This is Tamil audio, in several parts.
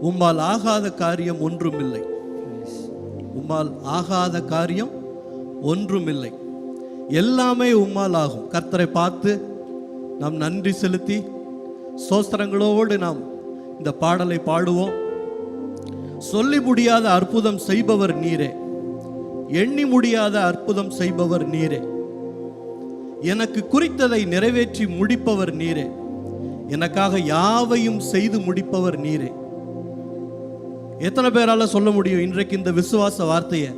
உம்மால் ஆகாத காரியம் ஒன்றுமில்லை. உம்மால் ஆகாத காரியம் ஒன்றுமில்லை. எல்லாமே உம்மால் ஆகும். கர்த்தரை பார்த்து நாம் நன்றி செலுத்தி ஸ்தோத்திரங்களோடு நாம் இந்த பாடலை பாடுவோம். சொல்லி முடியாத அற்புதம் செய்பவர் நீரே, எண்ணி முடியாத அற்புதம் செய்பவர் நீரே, எனக்கு குறித்ததை நிறைவேற்றி முடிப்பவர் நீரே, எனக்காக யாவையும் செய்து முடிப்பவர் நீரே. எத்தனை பேரால சொல்ல முடியும் இன்றைக்கு இந்த விசுவாச வார்த்தையை?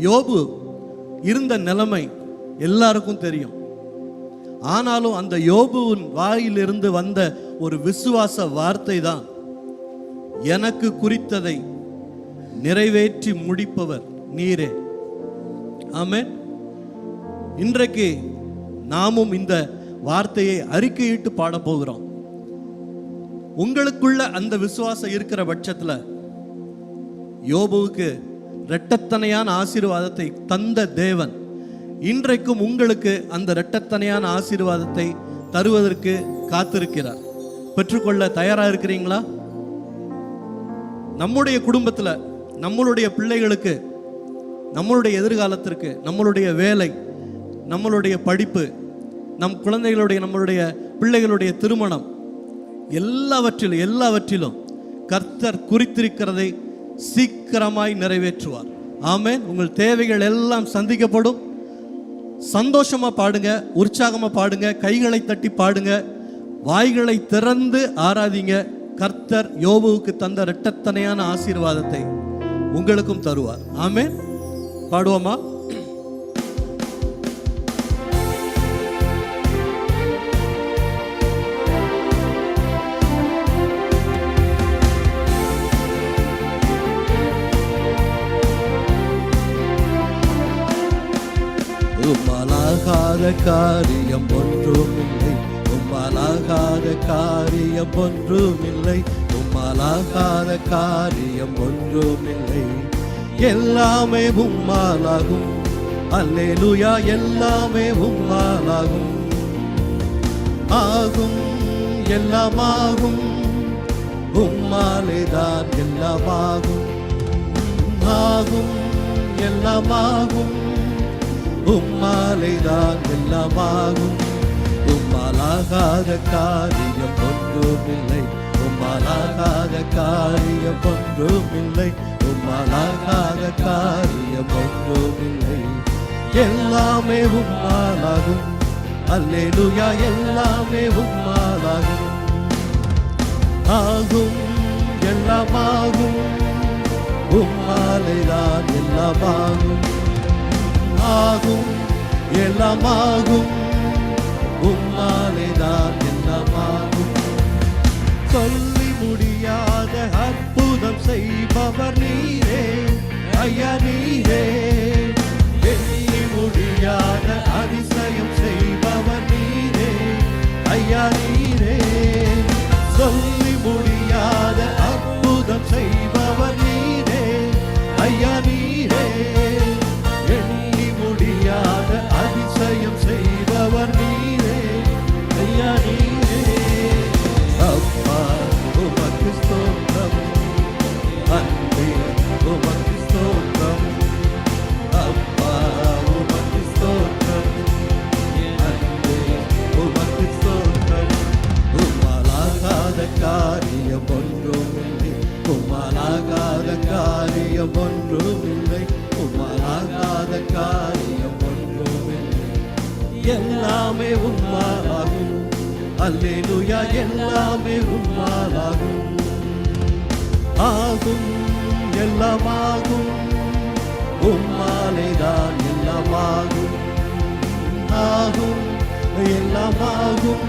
யோபு இருந்த நிலைமை எல்லாருக்கும் தெரியும். ஆனாலும் அந்த யோபுவின் வாயிலிருந்து வந்த ஒரு விசுவாச வார்த்தை தான், எனக்கு குறித்ததை நிறைவேற்றி முடிப்பவர் நீரே. ஆமென். இன்றைக்கு நாமும் இந்த வார்த்தையை அறிக்கையிட்டு பாட போகிறோம். உங்களுக்குள்ள அந்த விசுவாசம் இருக்கிற பட்சத்தில் யோபுவுக்கு இரட்டத்தனையான ஆசீர்வாதத்தை தந்த தேவன் இன்றைக்கும் உங்களுக்கு அந்த இரட்டத்தனையான ஆசீர்வாதத்தை தருவதற்கு காத்திருக்கிறார். பெற்றுக்கொள்ள தயாராக இருக்கிறீங்களா? நம்முடைய குடும்பத்தில், நம்மளுடைய பிள்ளைகளுக்கு, நம்மளுடைய எதிர்காலத்திற்கு, நம்மளுடைய வேலை, நம்மளுடைய படிப்பு, நம் குழந்தைகளுடைய, நம்மளுடைய பிள்ளைகளுடைய திருமணம், எல்லாவற்றிலும் கர்த்தர் குறித்திருக்கிறதை சீக்கிரமாய் நிறைவேற்றுவார். ஆமென். உங்கள் தேவைகள் எல்லாம் சந்திக்கப்படும். சந்தோஷமா பாடுங்க, உற்சாகமா பாடுங்க, கைகளை தட்டி பாடுங்க, வாய்களை திறந்து ஆராதிங்க. கர்த்தர் யோபுவுக்கு தந்த இரட்டத்தனையான ஆசீர்வாதத்தை உங்களுக்கும் தருவார். ஆமென். பாடுவோமா? உம்மாலாகாத காரியம் ஒன்றுமில்லை, உம்மாலாகாத காரியம் ஒன்றுமில்லை, உம்மாலாகாத காரியம் ஒன்றுமில்லை. எல்லாமே உம்மாலாகும். அல்லேலூயா. எல்லாமே உம்மாலாகும். ஆகும், எல்லாமாகும். உம்மாலேதான் எல்லாமாகும். ஆகும், எல்லாமாகும். உம்மாலேதான் எல்லாமாகும். உம்மாலாகாத காரியம் ஒன்றுமில்லை, உம்மாலாகாத காரியம் ஒன்றுமில்லை, உம்மாலாகாத காரியம் ஒன்றுமில்லை. எல்லாமே உம்மாலாகும். அல்லேலூயா. எல்லாமே உம்மாலாகும். ஆகும், எல்லாமாகும். உம்மாலேதான் எல்லாமாகும். ஆகும், எல்லாமாகும். உம்மாலேதான் எல்லாமாகும். சொல்லி முடியாத அற்புதம் செய்பவர் நீரே, ஐயா நீரே. எண்ணி முடியாத அதிசயம் செய்பவர் நீரே, ஐயா நீரே. சொல்லி முடியாத அற்புதம் செய்பவர் நீரே, ஐயா நீரே. அதிசயம் செய்பவர் நீரே, ஐயா நீரே. அப்பா உமக்கு ஸ்தோத்திரம், அன்பே உமக்கு ஸ்தோத்திரம். அப்பா உமக்கு ஸ்தோத்திரம், அன்பே உமக்கு ஸ்தோத்திரம். உம்மாலாகாத காரியம் ஒன்றுமில்லை, உம்மாலாகாத காரியம் ஒன்றுமில்லை, உம்மாலாகாத காரியம் எல்லாமே உம்மாலாகும். அல்லேலூயா. எல்லாமே உம்மாலாகும். ஆகும், எல்லாமாகும். உம்மாலேதான் எல்லாமாகும். ஆகும், எல்லாமாகும்.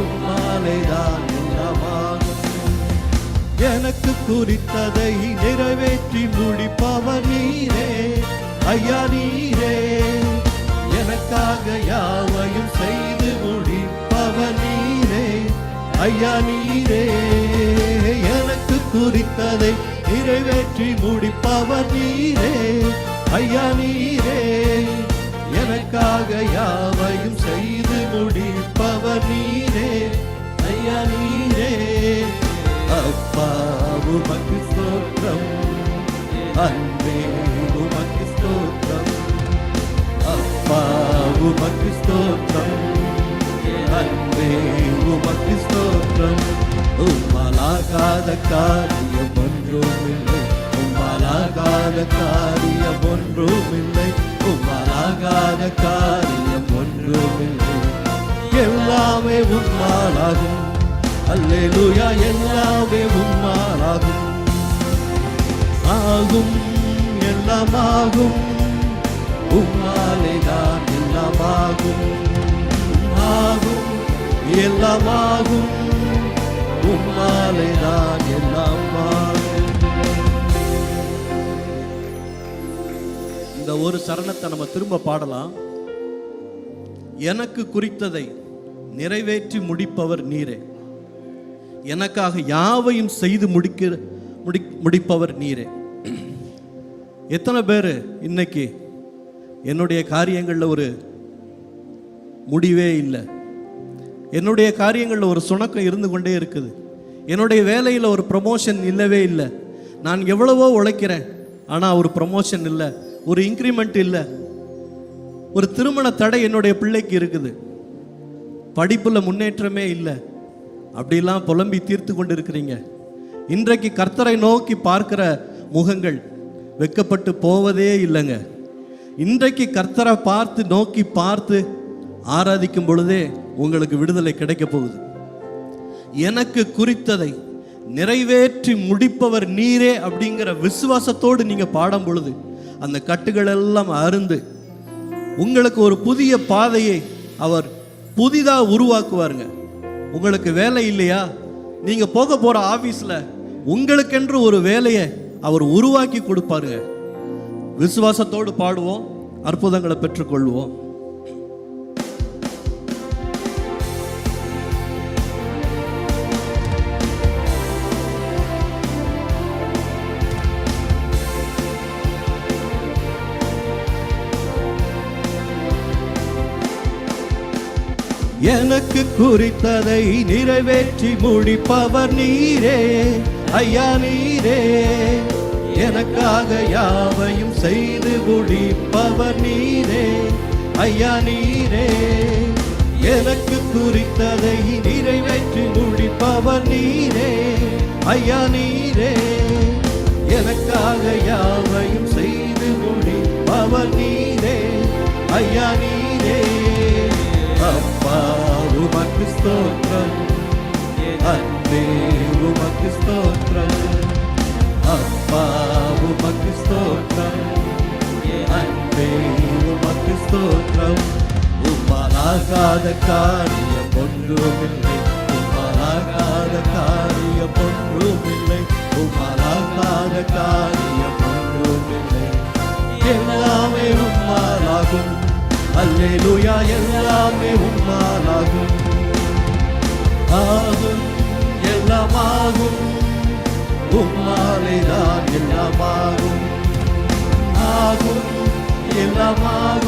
உம்மாலேதான் எல்லாமாகும். எனக்கு குறித்ததை நிறைவேற்றி முடிப்பவர் நீரே, ஐயா நீரே. எனக்காக யாவையும் செய்து முடிப்பவர் நீரே, ஐயா நீரே. எனக்கு குறித்ததை நிறைவேற்றி முடிப்பவர் நீரே, ஐயா நீரே. எனக்காக யாவையும் செய்து முடிப்பவர் நீரே, ஐயா நீரே. அப்பா உமக்கு ஸ்தோத்திரம், அன்பே உமக்கு ஸ்தோத்திரம். அப்பா உமக்கு ஸ்தோத்திரம், அன்பே உமக்கு ஸ்தோத்திரம். உம்மாலாகாத காரியம் ஒன்றுமில்லை, உம்மாலாகாத காரியம் ஒன்றுமில்லை, உம்மாலாகாத காரியம் ஒன்றுமில்லை. எல்லாமே உம்மாலாகும், அல்லேலூயா, எல்லாமே உம்மாலாகும். ஆகும், எல்லாமாகும், உம்மாலே தான் எல்லாமாகும். ஆகும், எல்லாமாகும், உம்மாலே தான் எல்லாமாகும். இந்த ஒரு சரணத்தை நம்ம திரும்ப பாடலாம். எனக்கு குறித்ததை நிறைவேற்றி முடிப்பவர் நீரே, எனக்காக யாவையும் செய்து முடிப்பவர் நீரே. எத்தனை பேர் இன்னைக்கு என்னுடைய காரியங்களில் ஒரு முடிவே இல்லை, என்னுடைய காரியங்களில் ஒரு சுணக்கம் இருந்து கொண்டே இருக்குது, என்னுடைய வேலையில் ஒரு ப்ரமோஷன் இல்லவே இல்லை, நான் எவ்வளவோ உழைக்கிறேன் ஆனால் ஒரு ப்ரமோஷன் இல்லை, ஒரு இன்க்ரிமெண்ட் இல்லை, ஒரு திருமண தடை என்னுடைய பிள்ளைக்கு இருக்குது, படிப்பில் முன்னேற்றமே இல்லை, அப்படிலாம் புலம்பி தீர்த்து கொண்டு இருக்கிறீங்க. இன்றைக்கு கர்த்தரை நோக்கி பார்க்கிற முகங்கள் வெட்கப்பட்டு போவதே இல்லைங்க. இன்றைக்கு கர்த்தரை பார்த்து நோக்கி பார்த்து ஆராதிக்கும் பொழுதே உங்களுக்கு விடுதலை கிடைக்க போகுது. எனக்கு குறித்ததை நிறைவேற்றி முடிப்பவர் நீரே அப்படிங்கிற விசுவாசத்தோடு நீங்க பாடும் பொழுது அந்த கட்டுகள் எல்லாம் அருந்து உங்களுக்கு ஒரு புதிய பாதையை அவர் புதிதாக உருவாக்குவாருங்க. உங்களுக்கு வேலை இல்லையா, நீங்க போக போற ஆபீஸ்ல உங்களுக்கென்று ஒரு வேலையை அவர் உருவாக்கி கொடுப்பாருங்க. விசுவாசத்தோடு பாடுவோம், அற்புதங்களை பெற்றுக்கொள்வோம். எனக்கு குறித்ததை நிறைவேற்றி முடிப்பவர் நீரே, ஐயா நீரே, எனக்காக யாவையும் செய்து முடிப்பவர் நீரே, ஐயா நீரே, எனக்கு குறித்ததை நிறைவேற்றி முடிப்பவர் நீரே, ஐயா நீரே, எனக்காக யாவையும் செய்து முடிப்பவர் நீரே, ஐயா நீரே. அப்பா உமக்கு ஸ்தோத்திரம், அன்பே உமக்கு ஸ்தோத்திரம். அப்பா உமக்கு ஸ்தோத்திரம், அன்பே உமக்கு ஸ்தோத்திரம். உம்மாலாகாத காரியம் ஒன்றுமில்லை, உம்மாலாகாத காரியம் ஒன்றுமில்லை, உம்மாலாகாத காரியம் ஒன்றுமில்லை. எல்லாமே உம்மாலாகும், அல்லேலூயா, எல்லாமே உம்மாலாகும். ஆகும், எல்லாமாகும், உம்மாலே தான் எல்லாமாகும். ஆகும், எல்லாமாகும்,